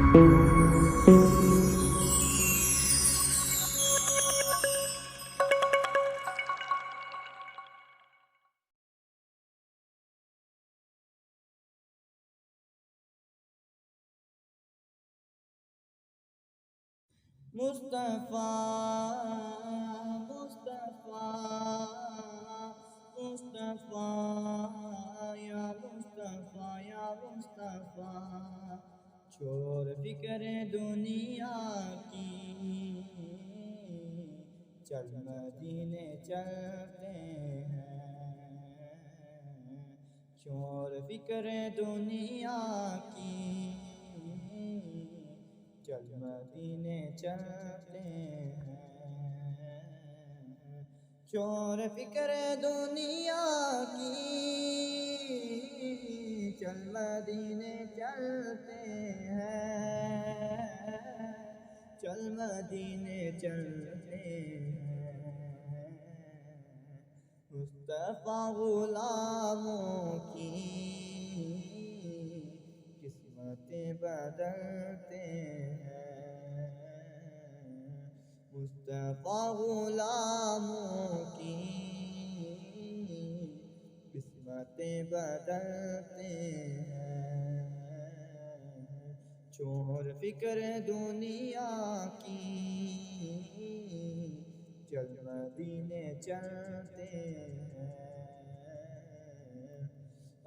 مصطفیٰ مصطفیٰ مصطفیٰ یا مصطفیٰ یا مصطفیٰ، چھوڑ فکر دنیا کی چل مدینے چلتے ہیں، چھوڑ فکر دنیا کی چل مدینے چلتے ہیں، چھوڑ فکر دنیا کی چل مدینے چلتے ہیں، چل مدینے چلتے ہیں، مصطفیٰ غلاموں کی قسمتیں بدلتے ہیں، مصطفیٰ غلاموں کی قسمتیں بدلتے ہیں، چھوڑ فکر دنیا کی چل مدینے چلتے ہیں،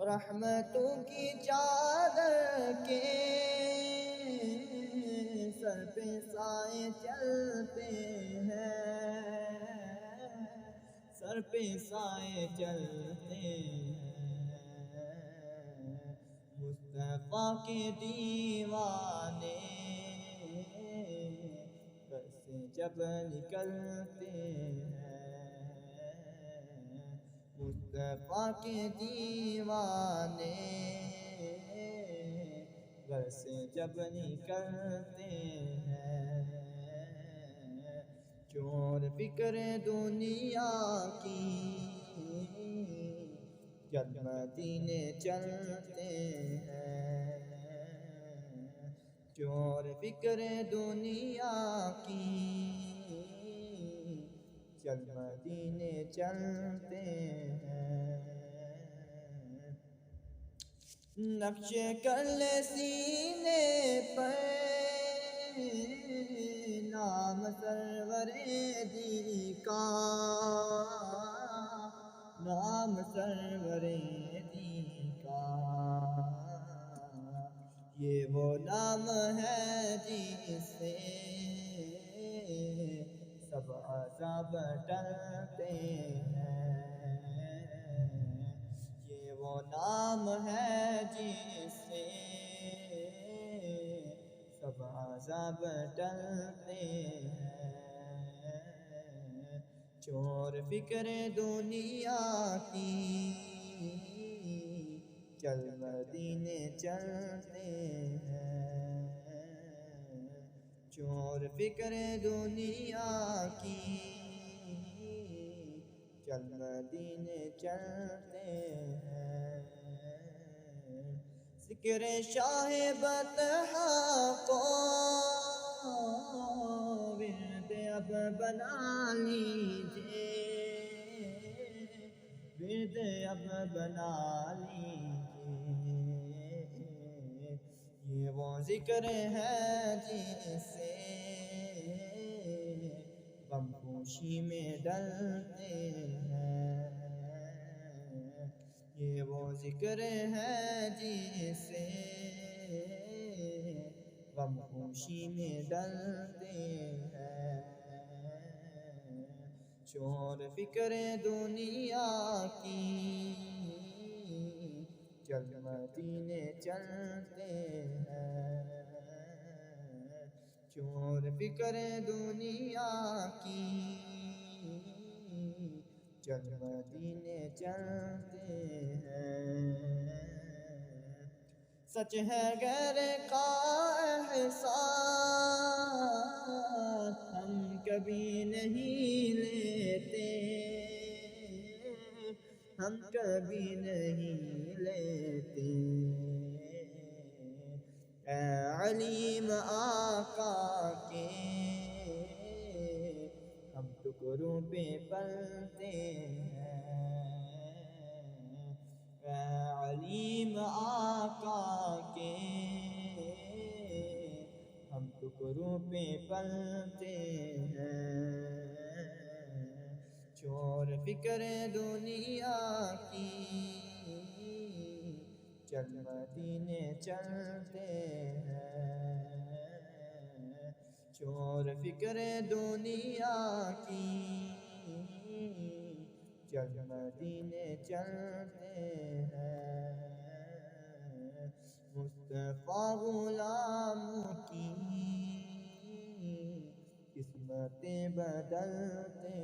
رحمتوں کی چادر کے سر پہ سائے چلتے ہیں، سر پہ سائے چلتے ہیں، مصطفیٰ کے دیوانے گھر سے جب نکلتے ہیں، مصطفیٰ کے دیوانے گھر سے جب نکلتے ہیں، چھوڑ فکر دنیا کی چل مدینے چلتے ہیں، چھوڑ فکر دنیا کی چل مدینے چلتے ہیں، نقش کر لے سینے پر نام سرور دی کا، نام سرور دی کا، یہ وہ نام ہے جس سے سب عذاب ٹلتے ہیں، یہ وہ نام ہے جس سے سب عذاب ٹلتے ہیں، چھوڑ فکر دنیا کی چل مدینے چلتے ہیں، چھوڑ فکر دنیا کی چل مدینے چلتے ہیں، ذکر شاہ بطحا کو ورد اب بنا لیجئے، ورد اب بنا لیجئے، یہ وہ ذکر ہے جس سے غم خوشی میں ڈلتے ہیں، یہ وہ ذکر ہے جس سے غم خوشی میں ڈلتے ہیں، چھوڑ فکر دنیا کی چل مدینے چلتے ہیں، چھوڑ فکر دنیا کی چل مدینے چلتے ہیں، سچ ہے غیر کا احساس ہم کبھی نہیں لیتے، ہم کبھی نہیں لیتے، اے علیم فکروں پہ پلتے ہیں، اے علیم آقا کے ہم فکروں پہ پلتے ہیں، چور فکر دنیا کی چل مدینے چلتے ہیں، چور فکر دنیا کی چل مدینے چلتے ہیں، مصطفیٰ غلاموں کی قسمتیں بدلتے